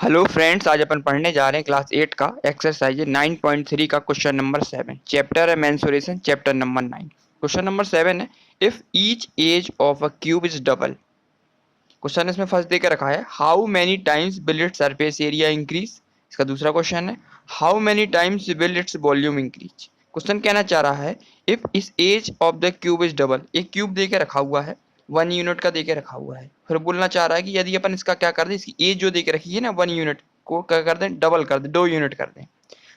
Hello friends, आज अपन पढ़ने जा रहे हैं क्लास 8 का एक्सरसाइज 9.3 का क्वेश्चन नंबर 7। चैप्टर है mensuration, chapter number 9। Question number 7 है, if each edge of a cube is double. Question इसमें फर्स्ट देकर रखा है, how many times will its surface area increase. इसका दूसरा क्वेश्चन है, how many times will its volume increase. Question कहना चाह रहा है, इफ इस edge of the cube is double, एक क्यूब दे के रखा हुआ है, 1 यूनिट का दे के रखा हुआ है। फिर बोलना चाह रहा है कि यदि अपन इसका क्या कर दें, इसकी एज जो दे के रखी है ना 1 यूनिट को क्या कर दें, डबल कर दें, 2 यूनिट कर दें।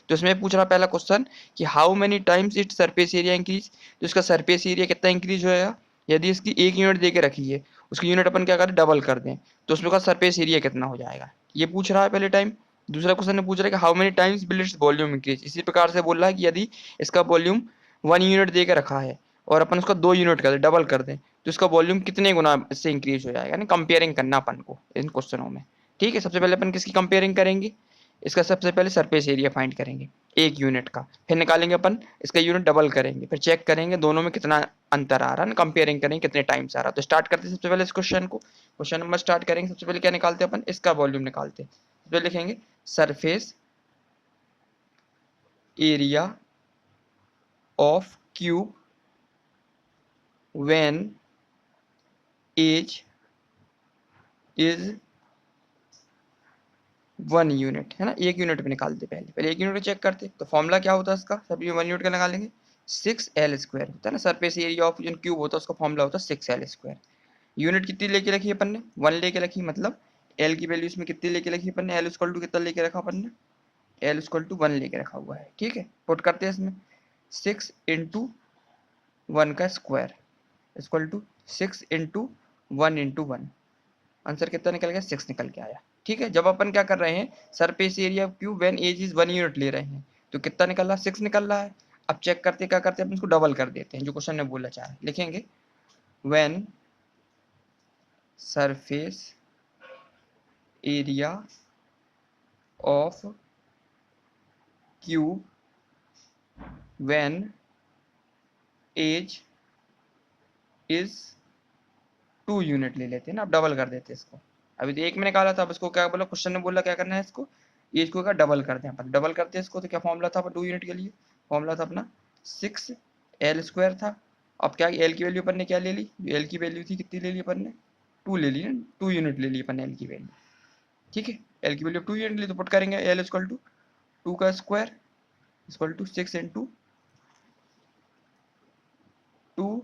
तो इसमें पूछ रहा पहला क्वेश्चन कि how many times it's surface area increase. तो इसका सरफेस एरिया कितना इंक्रीज होएगा, यदि इसकी 1 यूनिट दे के रखी है, उसकी यूनिट अपन क्या करें, डबल कर दें, तो उसमें का सरफेस एरिया कितना हो जाएगा, ये पूछ रहा है पहले टाइम। दूसरा क्वेश्चन में पूछ रहा है कि how many times will its volume increase. इसी प्रकार से बोल रहा है कि यदि इसका वॉल्यूम 1 यूनिट दे के रखा है और अपन उसका 2 यूनिट कर दें, डबल कर दें, तो इसका वॉल्यूम कितने गुना इससे इंक्रीज हो जाएगा। यानी कंपेयरिंग करना अपन को इन क्वेश्चनों में। ठीक है, सबसे पहले अपन किसकी कंपेयरिंग करेंगे, इसका सबसे पहले सरफेस एरिया फाइंड करेंगे 1 यूनिट का, फिर निकालेंगे अपन इसका यूनिट डबल करेंगे, फिर चेक करेंगे दोनों में कितना अंतर आ रहा है, कंपेयरिंग करेंगे कितने टाइम्स आ रहा है। तो स्टार्ट करते हैं सबसे पहले इस क्वेश्चन को। क्वेश्चन नंबर स्टार्ट करेंगे, सबसे पहले क्या निकालते हैं अपन, इसका वॉल्यूम निकालते हैं। सबसे पहले लिखेंगे surface area of cube when edge is 1 unit, है ना। 1 यूनिट पे निकालते, पहले पहले 1 यूनिट को चेक करते। तो फॉर्मूला क्या होता है इसका, सभी 1 यूनिट का निकालेंगे, 6L² होता है ना। सरफेस एरिया ऑफ जो क्यूब होता है उसका फॉर्मूला होता है 6L²। यूनिट कितनी लेके रखी है अपन ने, 1 लेके रखी, मतलब एल की वैल्यू इसमें कितनी लेके रखी है अपन ने, एल इक्वल टू कितना लेके रखा अपन ने, एल इक्वल टू 1 लेके रखा हुआ है। ठीक है, पुट करते हैं इसमें, 6 × 1 का स्क्वायर इक्वल टू 6 × 1 × 1। आंसर कितना निकल गया, 6 निकल के आया। ठीक है, जब अपन क्या कर रहे हैं, surface area cube when edge is 1 unit ले रहे हैं, तो कितना निकल रहा है, 6 निकल रहा है। अब चेक करते क्या करते हैं, अपन इसको डबल कर देते हैं, जो क्वेश्चन ने बोला चाह रहे लिखेंगे, when surface area of cube when edge is 2 unit ले लेते हैं ना, अब डबल कर देते हैं इसको। अभी तो 1 में निकाला था, अब इसको क्या बोला, क्वेश्चन ने बोला क्या करना है, इसको एज को क्या डबल करते हैं अपन, डबल करते हैं इसको। तो क्या फॉर्मूला था 2 यूनिट के लिए, फॉर्मूला था अपना 6L² था। अब क्या एल की वैल्यू अपन ने क्या ले ली, एल की वैल्यू थी कितनी ले ली अपन ने, 2 ले ली ना, 2 यूनिट ले ली अपन एल की वैल्यू। ठीक है, एल की वैल्यू 2 यूनिट ली, तो पुट करेंगे एल इक्वल टू 2 का स्क्वायर इक्वल टू 6 × 2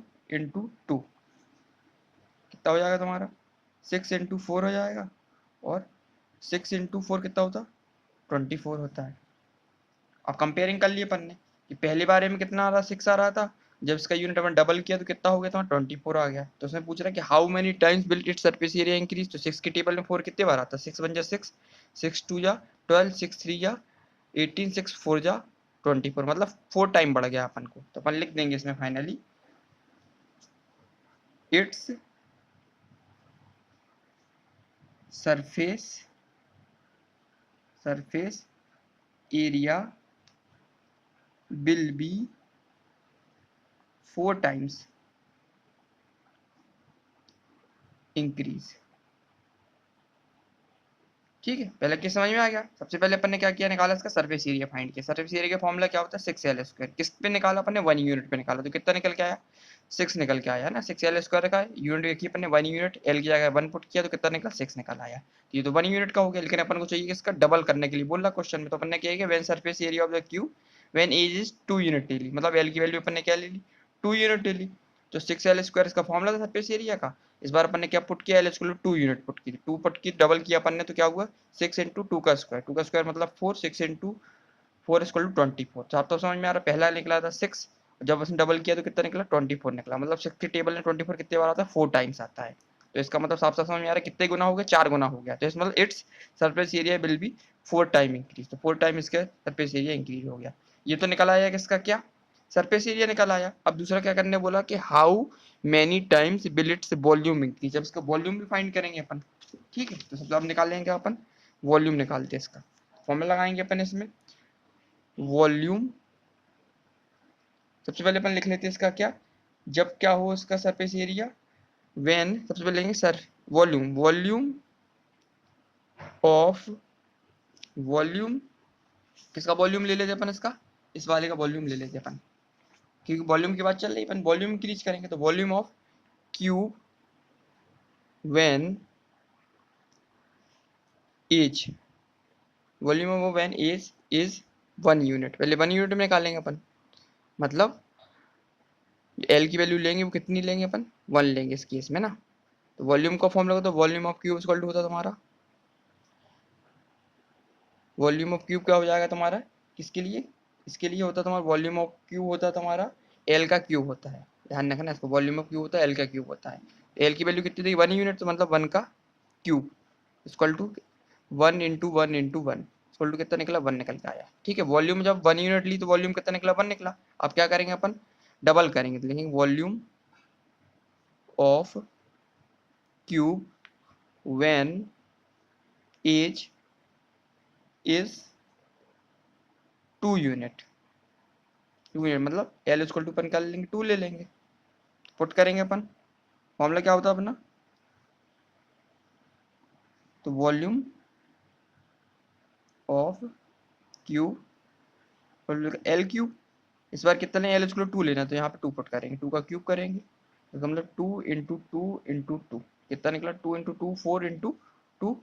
कितना हो जाएगा तुम्हारा, 6 × 4 हो जाएगा। और 6 × 4 कितना होता, 24 होता है। अब कंपेयरिंग कर लिए अपन ने कि पहली बार में कितना आ रहा, 6 आ रहा था, जब इसका यूनिट अपन डबल किया तो कितना हो गया था, 24 आ गया। तो उसमें पूछ रहा है कि how many times will its surface area increase. तो 6 के टेबल में 4 कितने बार आता है, 6 1 जा 6, 6 2 जा 12, 6 3 जा 18, 6 4 जा 24, मतलब 4 टाइम बढ़ गया अपन को। तो अपन लिख देंगे इसमें finally, it's surface area will be 4 times increase। ठीक है, पहले क्या समझ में आ गया। सबसे पहले अपन ने क्या किया, निकाला इसका सरफेस एरिया फाइंड किया। सरफेस एरिया का फॉर्मूला क्या होता है, 6L²। किस पे निकाला अपन ने, 1 यूनिट पे निकाला, तो कितना निकल के आया, 6 निकल के आया ना। 6L² का यूनिट देखिए अपन ने 1 यूनिट, एल की जगह 1 पुट किया तो कितना निकला, 6 निकल आया। तो ये तो 1 यूनिट का हो गया, लेकिन अपन को चाहिए इसका डबल करने के लिए बोल रहा क्वेश्चन में। तो अपन ने क्या किया, when surface area of the cube when edge is 2 unit ले ली, मतलब एल की वैल्यू अपन ने क्या ले ली, 2 यूनिट ले ली। तो 6L² इसका फॉर्मूला था सरफेस एरिया का। इस बार अपन ने क्या पुट किया, l equal to 2 unit put की, 2 पुट की, डबल किया अपन ने, तो क्या हुआ, 6 × 2 का स्क्वायर, 2 का स्क्वायर मतलब 4, 6 × 4 इक्वल टू 24। तो आप तो समझ में आ रहा है, पहला निकला था 6, जब उसने डबल किया तो कितना निकला, 24 निकला। मतलब 6 के टेबल में 24 कितने बार आता है, 4 टाइम्स आता है। तो इसका मतलब साफ साफ समझ में आ रहा है, कितने गुना हो गया, 4 गुना हो गया। तो इस मतलब it's surface area will be 4 time increase. तो 4 टाइम इसका सरफेस एरिया इंक्रीज हो गया। ये तो निकल आया किसका, क्या सरफेस एरिया निकल आया। अब दूसरा क्या करने बोला कि how many times will its volume increase. जब इसका वॉल्यूम भी फाइंड करेंगे अपन। ठीक है, तो सबसे अब निकाल लेंगे अपन, वॉल्यूम निकालते हैं इसका, फॉर्मूला लगाएंगे अपन इसमें, वॉल्यूम। सबसे पहले अपन लिख लेते हैं इसका क्या, जब क्या हो इसका सरफेस एरिया, व्हेन, सबसे पहले लेंगे sir volume, volume of volume, किसका वॉल्यूम ले लेते अपन, इसका, इस वाले का वॉल्यूम ले लेते अपन, क्योंकि वॉल्यूम की बात चल रही है, अपन वॉल्यूम इंक्रीज करेंगे। तो volume of cube when edge, volume of when edge is 1 unit, पहले 1 यूनिट में निकालेंगे अपन, मतलब एल की वैल्यू लेंगे वो कितनी लेंगे अपन, 1 लेंगे इस केस में ना। तो वॉल्यूम का फॉर्मूला होता है volume of cube equal to होता है तुम्हारा, वॉल्यूम ऑफ क्यूब क्या हो जाएगा तुम्हारा, किसके लिए, इसके लिए होता है तुम्हारा वॉल्यूम ऑफ क्यूब होता है तुम्हारा एल का क्यूब होता है, ध्यान रखना इसको, वॉल्यूम ऑफ क्यूब होता है एल का क्यूब होता है। एल की वैल्यू कितनी थी 1 यूनिट, तो मतलब 1 का cube equal to 1 into 1 into 1 equal to कितना निकला, 1 निकल के आया। ठीक है, वॉल्यूम जब 1 यूनिट ली तो वॉल्यूम कितना निकला, 1 निकला। अब क्या करेंगे अपन, डबल करेंगे, तो लिखेंगे volume of cube when edge is 2 unit, 2 unit मतलब एल इक्वल टू अपन क्या ले लेंगे, 2 ले लेंगे, पुट करेंगे अपन, फॉर्मूला क्या होता है अपना, तो volume of cube L cube, इस बार कितना एल इक्वल टू लेना, तो यहाँ पे 2 पुट करेंगे, 2 का क्यूब करेंगे, तो मतलब 2 इंटू टू इंटू टू कितना निकला, 2 इंटू टू 4 इंटू टू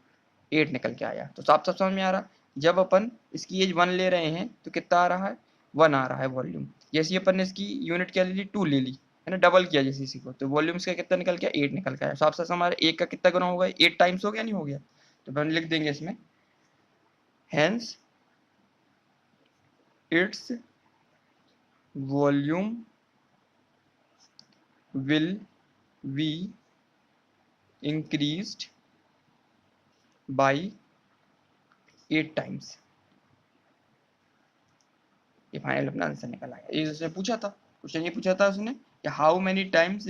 8 निकल के आया। तो साफ साफ समझ में आ रहा, जब अपन इसकी एज 1 ले रहे हैं तो कितना आ रहा है, 1 आ रहा है वॉल्यूम। जैसे अपन ने इसकी यूनिट क्या ले ली, 2 ले ली है ना, डबल किया जैसे इसी को, तो वॉल्यूम इसका कितना निकल गया, 8 निकल के आया। साफ साफ हमारे 1 का कितना गुना होगा, 8 टाइम्स हो गया, नहीं हो गया, तो अपन लिख देंगे इसमें hence its volume will be increased by 8 times। ये फाइनल अपना आंसर निकल आया। ये उसने पूछा था, क्वेश्चन ये पूछा था उसने कि how many times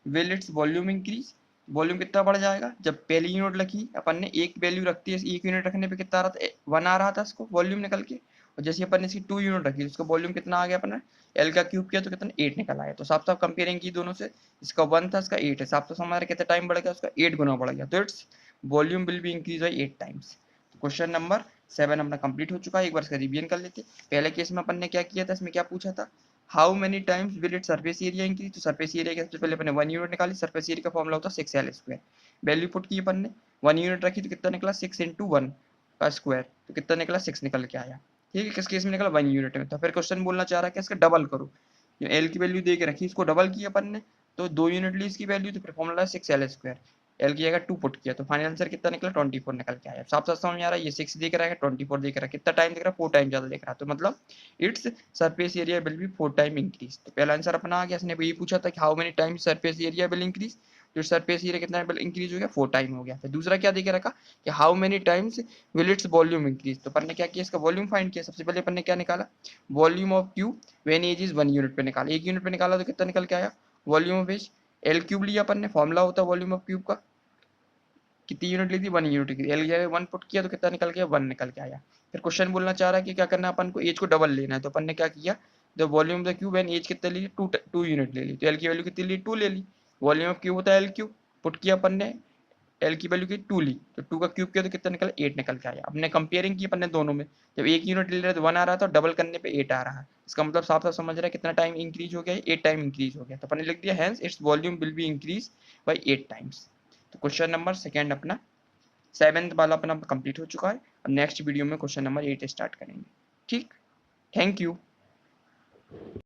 will its volume increase, volume कितना बढ़ जाएगा। जब पहली यूनिट रखी अपन ने, एक वैल्यू रखती है, एक यूनिट रखने पे कितना आ रहा था, 1 आ रहा था इसको वॉल्यूम निकल के, और जैसे अपन ने इसकी 2 यूनिट रखी उसका वॉल्यूम कितना आ गया, अपन ने एल का क्यूब किया तो कितना 8 निकल आया। तो साफ साफ कंपेयरिंग की दोनों से, इसका 1 था इसका 8 है, साफ साफ हमारा कितना टाइम बढ़ गया, उसका 8 गुना बढ़ गया, तो it's volume will be increase by 8 times. Question number 7 अपना कंप्लीट हो चुका है, एक बार इसका रिवीजन कर लेते। पहले केस में अपन ने क्या किया था, इसमें क्या पूछा था, how many times will it surface area increase, तो सरफेस एरिया के सबसे पहले अपन ने 1 यूनिट निकाली, सरफेस एरिया का फॉर्मूला होता है 6L स्क्वायर, वैल्यू पुट की अपन ने, 1 यूनिट रखी तो कितना निकला 6 इंटू 1 का स्क्वायर, तो कितना निकला 6 निकल के आया। ठीक है, किस केस में निकला 1 यूनिट में। तो फिर क्वेश्चन बोलना चाह रहा है कि इसका डबल करो, एल की वैल्यू दे के रखी, इसको डबल किया अपन ने, तो 2 यूनिट ली इसकी वैल्यू, तो फिर फॉर्मूला 6L स्क्वायर, एल की जगह 2 पुट किया, तो फाइनल आंसर कितना निकला 24 निकल के आया। साफ साफ समझ में आ रहा है, ये 6 दिख रहा है, 24 दिख रहा है, कितना टाइम दिख रहा है, 4 टाइम ज्यादा दिख रहा है, तो मतलब it's surface area will be 4 time increase. तो पहला आंसर अपना आ गया। इसने ये पूछा था कि how many time surface area will increase, तो सरफेस एरिया कितना इंक्रीज हो गया, 4 टाइम हो गया। फिर दूसरा क्या देके रखा कि how many times will its volume increase, तो अपन ने क्या किया, इसका वॉल्यूम फाइंड किया। सबसे पहले अपन ने क्या निकाला, volume of cube when edge is 1 unit पे निकाला, 1 यूनिट पे निकाला तो कितना निकल के आया, volume of edge l cube लिया अपन ने, फॉर्मूला होता है वॉल्यूम ऑफ क्यूब का, कितनी यूनिट ली थी, 1 यूनिट की, एल जगह 1 पुट किया तो कितना निकल गया, 1 निकल के आया। फिर क्वेश्चन बोलना चाह रहा है कि क्या करना है अपन को, एज को डबल लेना है, तो अपन ने क्या किया, the volume of the cube and edge कितना ली, 2 यूनिट ले ली, तो एल की वैल्यू कितनी ली, 2 ले ली, वॉल्यूम ऑफ क्यूब होता है एल क्यूब, पुट किया अपन ने, एल की वैल्यू की 2 ली, तो 2 का क्यूब किया तो कितना निकला 8 निकल के आया। अपने कंपेयरिंग की अपन ने दोनों में, जब 1 यूनिट ले रहे तो 1 आ रहा था, डबल करने पे 8 आ रहा है, इसका मतलब साफ साफ समझ रहा है कितना टाइम इंक्रीज हो गया, 8 टाइम इंक्रीज हो गया। तो अपन ने लिख दिया hence its volume will be increase by 8 times. तो क्वेश्चन नंबर सेकेंड अपना 7th वाला अपना कंप्लीट हो चुका है। अब नेक्स्ट वीडियो में क्वेश्चन नंबर 8 स्टार्ट करेंगे। ठीक, थैंक यू।